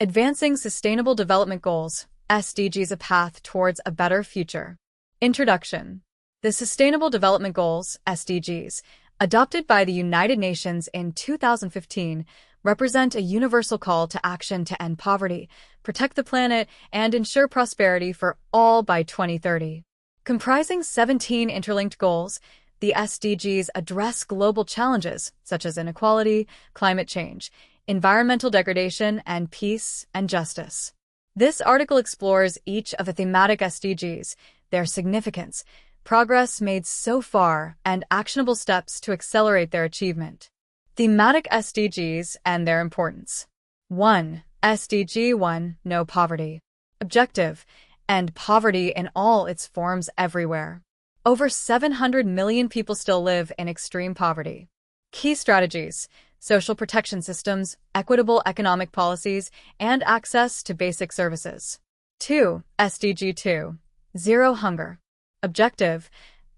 Advancing Sustainable Development Goals, SDGs, a path towards a better future. Introduction. The Sustainable Development Goals, SDGs, adopted by the United Nations in 2015, represent a universal call to action to end poverty, protect the planet, and ensure prosperity for all by 2030. Comprising 17 interlinked goals, the SDGs address global challenges such as inequality, climate change, environmental degradation, and peace and justice. This article explores each of the thematic SDGs, their significance, progress made so far, and actionable steps to accelerate their achievement. Thematic SDGs and their importance. 1. SDG 1. No poverty. Objective: end poverty in all its forms everywhere. Over 700 million people still live in extreme poverty. Key strategies: social protection systems, equitable economic policies, and access to basic services. 2. SDG 2. Zero hunger. Objective: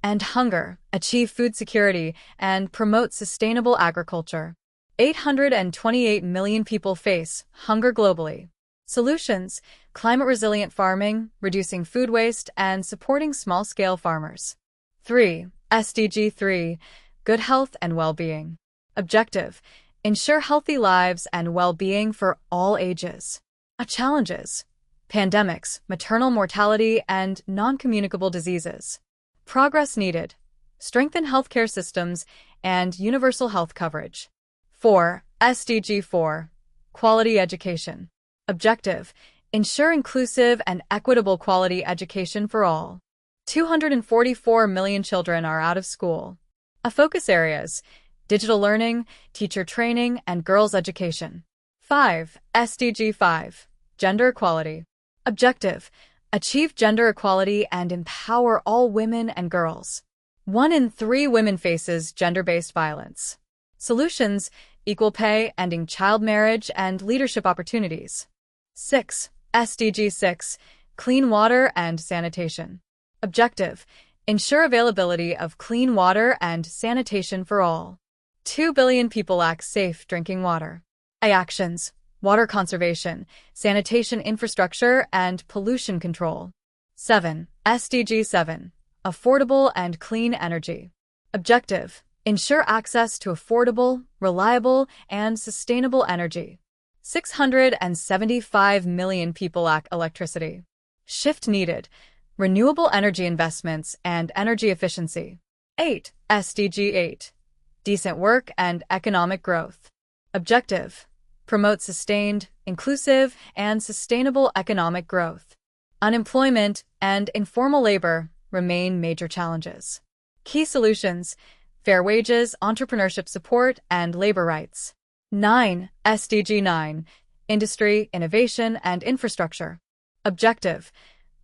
end hunger, achieve food security, and promote sustainable agriculture. 828 million people face hunger globally. Solutions: climate-resilient farming, reducing food waste, and supporting small-scale farmers. 3. SDG 3. Good health and well-being. Objective: ensure healthy lives and well-being for all ages. Challenges: pandemics, maternal mortality, and non-communicable diseases. Progress needed: strengthen healthcare systems and universal health coverage. 4. SDG 4. Quality education. Objective: ensure inclusive and equitable quality education for all. 244 million children are out of school. Focus areas: digital learning, teacher training, and girls' education. 5. SDG 5. Gender equality. Objective: achieve gender equality and empower all women and girls. 1 in 3 women faces gender-based violence. Solutions: equal pay, ending child marriage, and leadership opportunities. 6. SDG 6. Clean water and sanitation. Objective: ensure availability of clean water and sanitation for all. 2 billion people lack safe drinking water. Actions: water conservation, sanitation infrastructure, and pollution control. 7. SDG 7. Affordable and clean energy. Objective: ensure access to affordable, reliable, and sustainable energy. 675 million people lack electricity. Shift needed: renewable energy investments and energy efficiency. 8. SDG 8. Decent work and economic growth. Objective: promote sustained, inclusive, and sustainable economic growth. Unemployment and informal labor remain major challenges. Key solutions: fair wages, entrepreneurship support, and labor rights. 9. SDG 9. Industry, innovation, and infrastructure. Objective: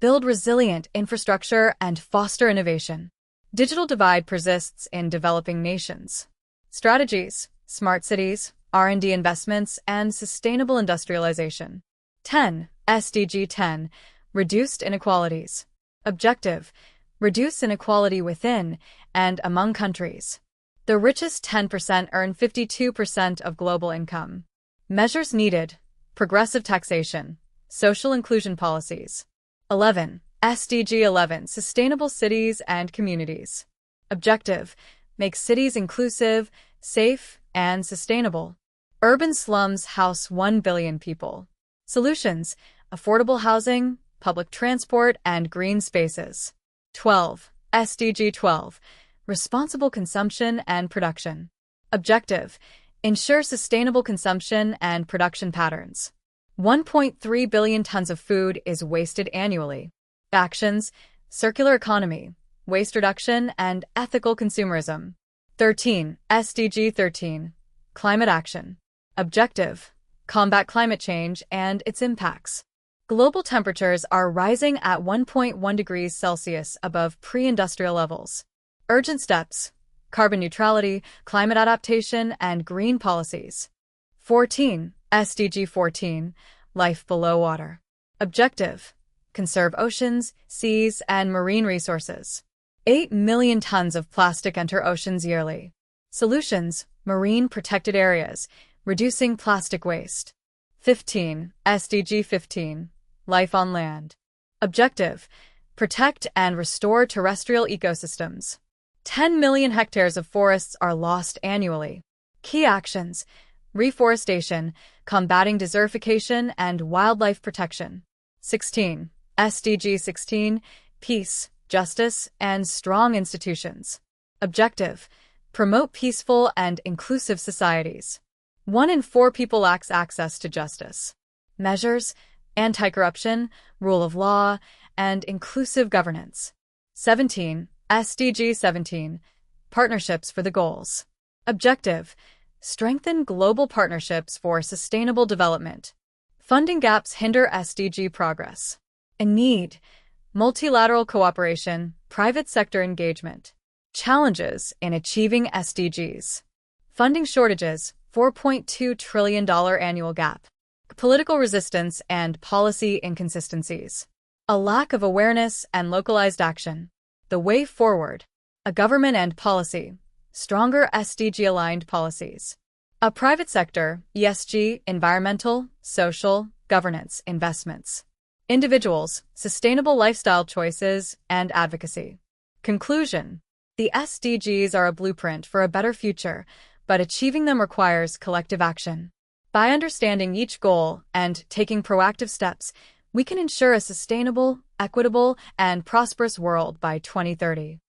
build resilient infrastructure and foster innovation. Digital divide persists in developing nations. Strategies: smart cities, R&D investments, and sustainable industrialization. 10. SDG 10. Reduced inequalities. Objective: reduce inequality within and among countries. The richest 10% earn 52% of global income. Measures needed: progressive taxation, social inclusion policies. 11. SDG 11. Sustainable cities and communities. Objective: make cities inclusive, safe, and sustainable. Urban slums house 1 billion people. Solutions: affordable housing, public transport, and green spaces. 12. SDG 12. Responsible consumption and production. Objective: ensure sustainable consumption and production patterns. 1.3 billion tons of food is wasted annually. Actions: circular economy, waste reduction, and ethical consumerism. 13. SDG 13. Climate action. Objective: combat climate change and its impacts. Global temperatures are rising at 1.1 degrees Celsius above pre-industrial levels. Urgent steps: carbon neutrality, climate adaptation, and green policies. 14. SDG 14. Life below water. Objective: conserve oceans, seas, and marine resources. 8 million tons of plastic enter oceans yearly. Solutions: marine protected areas, reducing plastic waste. 15. SDG 15. Life on land. Objective: protect and restore terrestrial ecosystems. 10 million hectares of forests are lost annually. Key actions: reforestation, combating desertification, and wildlife protection. 16. SDG 16. Peace, justice, and strong institutions. Objective: promote peaceful and inclusive societies. 1 in 4 people lacks access to justice. Measures: anti-corruption, rule of law, and inclusive governance. 17. SDG 17. Partnerships for the goals. Objective: strengthen global partnerships for sustainable development. Funding gaps hinder SDG progress. A need: multilateral cooperation, private sector engagement. Challenges in achieving SDGs. Funding shortages, $4.2 trillion annual gap. Political resistance and policy inconsistencies. A lack of awareness and localized action. The way forward: a government and policy. Stronger SDG-aligned policies. A private sector, ESG, environmental, social, governance, investments. Individuals, sustainable lifestyle choices, and advocacy. Conclusion: the SDGs are a blueprint for a better future, but achieving them requires collective action. By understanding each goal and taking proactive steps, we can ensure a sustainable, equitable, and prosperous world by 2030.